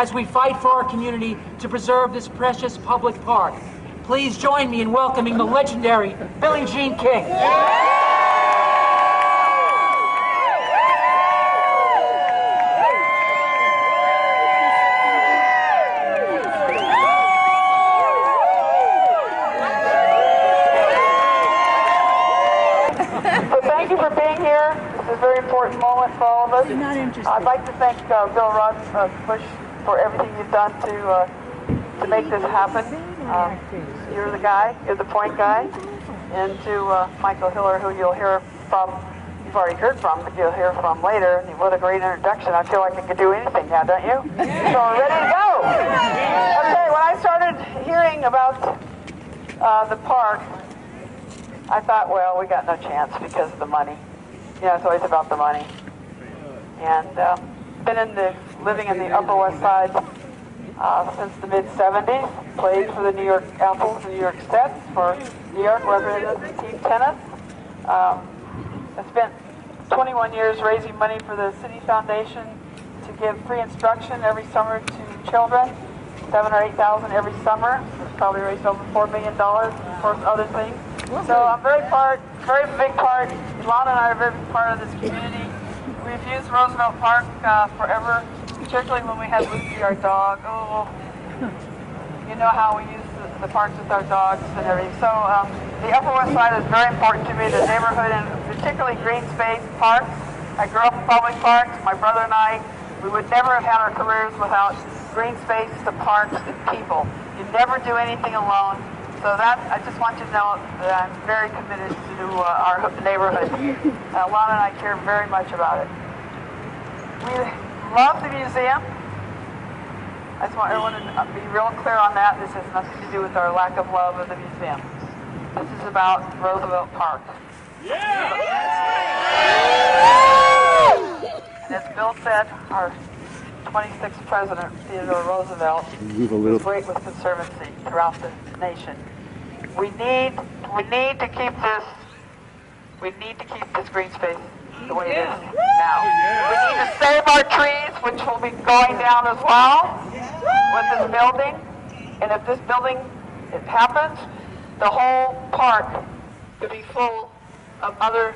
as we fight for our community to preserve this precious public park. Please join me in welcoming the legendary Billie Jean King. Thank you for being here. This is a very important moment for all of us. I'd like to thank Bill Bush for everything you've done to make this happen. You're the guy, you're the point guy. And to Michael Hiller, who you'll hear from, you've already heard from, but you'll hear from later. What a great introduction. I feel like I could do anything now, don't you? So I'm ready to go. Okay, when I started hearing about the park, I thought, well, we got no chance because of the money. You know, it's always about the money. And been living in the Upper West Side since the mid-'70s. Played for the New York Apples and New York Sets for New York, represented the team tennis. I spent 21 years raising money for the City Foundation to give free instruction every summer to children, 7,000 or 8,000 every summer. It's probably raised over $4 million, of course, other things. So I'm very big part. Ilana and I are a very big part of this community. We've used Roosevelt Park forever, particularly when we had Lucy, our dog. Oh, you know how we use the parks with our dogs and everything. So the Upper West Side is very important to me, the neighborhood, and particularly green space parks. I grew up in public parks. My brother and I, we would never have had our careers without green space, the parks, and people. You never do anything alone. So that, I just want you to know that I'm very committed to our neighborhood. Lana and I care very much about it. We love the museum. I just want everyone to be real clear on that. This has nothing to do with our lack of love of the museum. This is about Roosevelt Park. Yeah! And as Bill said, our 26th president, Theodore Roosevelt, was great with conservancy throughout the nation. We need to keep this green space the way it is now. We need to save our trees, which will be going down as well with this building. And if this building, it happens, the whole park could be full of other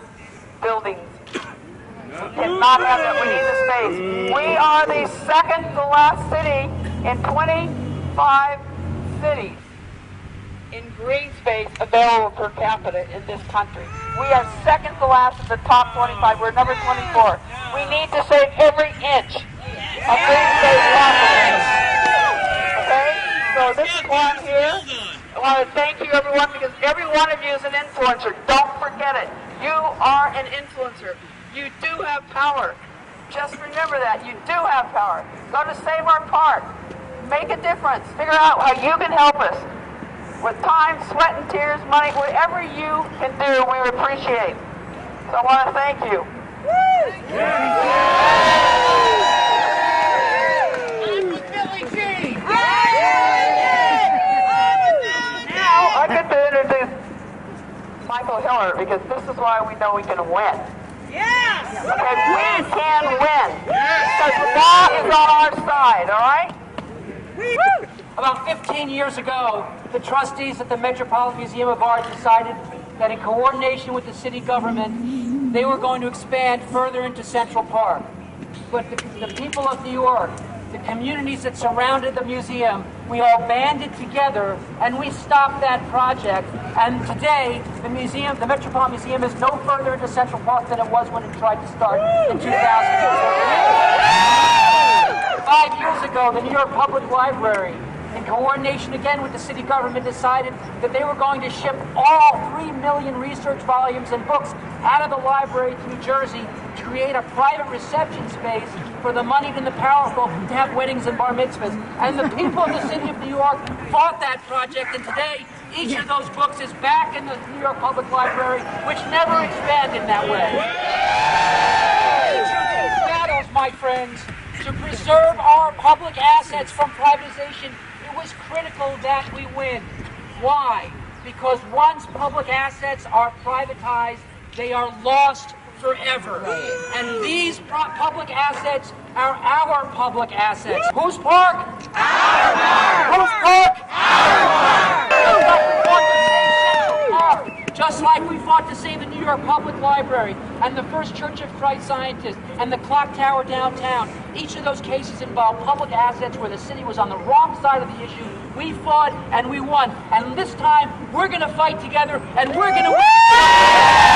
buildings. We cannot have that. We need the space. We are the second to last city in 25 cities in green space available per capita in this country. We are second to last in the top 25. We're number 24. We need to save every inch of green space possible. Okay? So this is why I'm here. I want to thank you, everyone, because every one of you is an influencer. Don't forget it. You are an influencer. You do have power. Just remember that. You do have power. Go to Save Our Park. Make a difference. Figure out how you can help us. With time, sweat, and tears, money, whatever you can do, we appreciate. So I want to thank you. I'm with Billie Jean. Now, I get to introduce Michael Hiller, because this is why we know we can win. Yes! Okay, we can win. Because the law is on our side, all right? About 15 years ago, the trustees at the Metropolitan Museum of Art decided that in coordination with the city government, they were going to expand further into Central Park. But the people of New York, the communities that surrounded the museum, we all banded together and we stopped that project. And today, the museum, the Metropolitan Museum, is no further into Central Park than it was when it tried to start in 2014. 5 years ago, the New York Public Library, in coordination again with the city government, decided that they were going to ship all 3 million research volumes and books out of the library to New Jersey to create a private reception space for the moneyed and the powerful to have weddings and bar mitzvahs. And the people of the city of New York fought that project, and today each of those books is back in the New York Public Library, which never expanded that way. Each of these battles, my friends, to preserve our public assets from privatization, it was critical that we win. Why? Because once public assets are privatized, they are lost forever. And these public assets are our public assets. Whose park? Our park! Whose park? Our park! Just like we fought to save the New York Public Library and the First Church of Christ Scientists and the clock tower downtown. Each of those cases involved public assets where the city was on the wrong side of the issue. We fought and we won. And this time, we're going to fight together and we're going to win!